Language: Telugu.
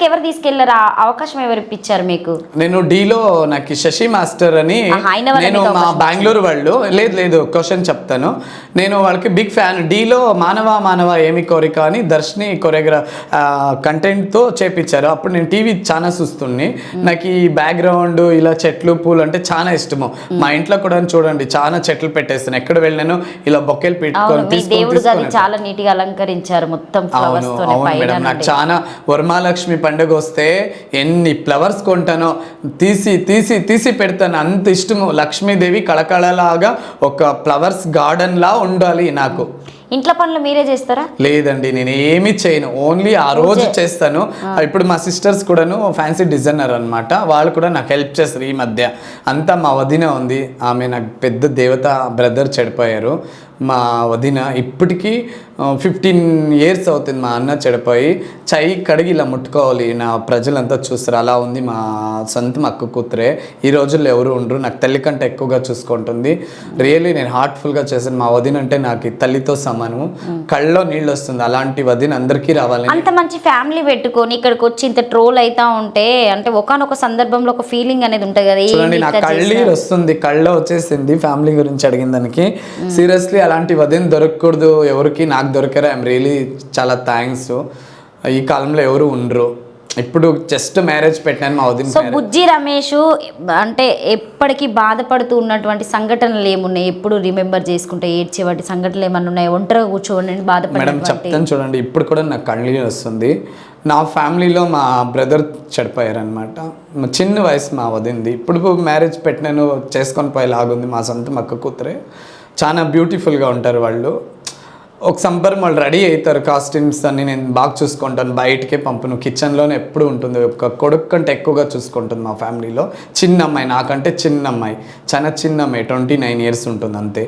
ఎవరు తీసుకెళ్లారు? అవకాశం ఎవరు ఇప్పించారు మీకు? నేను డీలో నాకు శశి మాస్టర్ అని, నేను మా బెంగళూరు వాళ్ళు, లేదు క్వశ్చన్ చెప్తాను. నేను వాళ్ళకి బిగ్ ఫ్యాన్. డీలో మానవ ఏమి కోరిక అని దర్శని కంటెంట్తో చేపించారు. అప్పుడు నేను టీవీ చాలా చూస్తుంది. నాకు ఈ బ్యాక్గ్రౌండ్ ఇలా చెట్లు పూలు అంటే చాలా ఇష్టము. మా ఇంట్లో కూడా చూడండి చాలా చెట్లు పెట్టేస్తాను. ఎక్కడ వెళ్ళాను ఇలా బొక్కేలు పెట్టుకొని చాలా నీట్ గా అలంకరించారు మొత్తం ఫ్లవర్స్ తో. మేడం నాకు చాలా వరమహాలక్ష్మి పండుగ వస్తే ఎన్ని ఫ్లవర్స్ కొంటానో తీసి తీసి తీసి పెడతాను. అంత ఇష్టము. లక్ష్మీదేవి కళకళలాగా ఒక ఫ్లవర్స్ గార్డెన్ లా ఉండాలి నాకు. ఇంట్లో పనులు మీరే చేస్తారా? లేదండి, నేను ఏమి చేయను, ఓన్లీ ఆ రోజు చేస్తాను. ఇప్పుడు మా సిస్టర్స్ కూడాను ఫ్యాన్సీ డిజైనర్ అనమాట, వాళ్ళు కూడా నాకు హెల్ప్ చేస్తారు. ఈ మధ్య అంతా మా వదిన ఉంది, ఆమె నాకు పెద్ద దేవత. బ్రదర్ చెడిపోయారు. మా వదిన ఇప్పటికీ 15 years అవుతుంది మా అన్న చెడిపోయి. చెయ్యి కడిగి ఇలా ముట్టుకోవాలి, నా ప్రజలంతా చూస్తారు. అలా ఉంది మా సొంత అక్క కూతురే. ఈ రోజుల్లో ఎవరు ఉండరు, నాకు తల్లి కంటే ఎక్కువగా చూసుకుంటుంది. రియల్లీ నేను హార్ట్ఫుల్గా చేశాను. మా వదిన అంటే నాకు తల్లితో సమానము. కళ్ళలో నీళ్ళు వస్తుంది. అలాంటి వదిన అందరికీ రావాలి. అంత మంచి ఫ్యామిలీ పెట్టుకొని ఇక్కడికి వచ్చి ఇంత ట్రోల్ అవుతా ఉంటే అంటే ఒకనొక సందర్భంలో ఒక ఫీలింగ్ అనేది ఉంటుంది కదా. చూడండి నాకు కళ్ళీరు వస్తుంది, కళ్ళలో వచ్చేసింది ఫ్యామిలీ గురించి అడిగిన దానికి. సీరియస్లీ అలాంటి వదిన దొరకకూడదు ఎవరికి, నాకు దొరికారు. ఐఎమ్ రియలీ చాలా థ్యాంక్స్. ఈ కాలంలో ఎవరు ఉండరు. ఇప్పుడు జస్ట్ మ్యారేజ్ పెట్టాను మా వదిన. సో బుజ్జి రమేష్ అంటే ఎప్పటికీ బాధపడుతూ ఉన్నటువంటి సంఘటనలు ఏమున్నాయి? ఎప్పుడు రిమెంబర్ చేసుకుంటే ఏడ్చేవాటి సంఘటనలు ఏమన్నా ఉన్నాయి? ఒంటరిగా కూర్చోండి బాధపడి. మేడం చెప్తాను చూడండి, ఇప్పుడు కూడా నాకు కళ్ళీరు వస్తుంది. నా ఫ్యామిలీలో మా బ్రదర్ చనిపోయారనమాట. చిన్న వయసు మా వదింది. ఇప్పుడు మ్యారేజ్ పెట్టినాను, చేసుకొని పోయేలాగుంది. మా సొంత అక్క కూతురే. చాలా బ్యూటిఫుల్గా ఉంటారు వాళ్ళు. ఒక సంబరం వాళ్ళు రెడీ అవుతారు, కాస్ట్యూమ్స్ అన్ని నేను బాగా చూసుకుంటాను. బయటకే పంపును, కిచెన్లోనే ఎప్పుడు ఉంటుంది. ఒక కొడుకు కంటే ఎక్కువగా చూసుకుంటుంది మా ఫ్యామిలీలో. చిన్న అమ్మాయి, నాకంటే చిన్న అమ్మాయి, చాలా చిన్న అమ్మాయి, 29 years ఉంటుంది అంతే.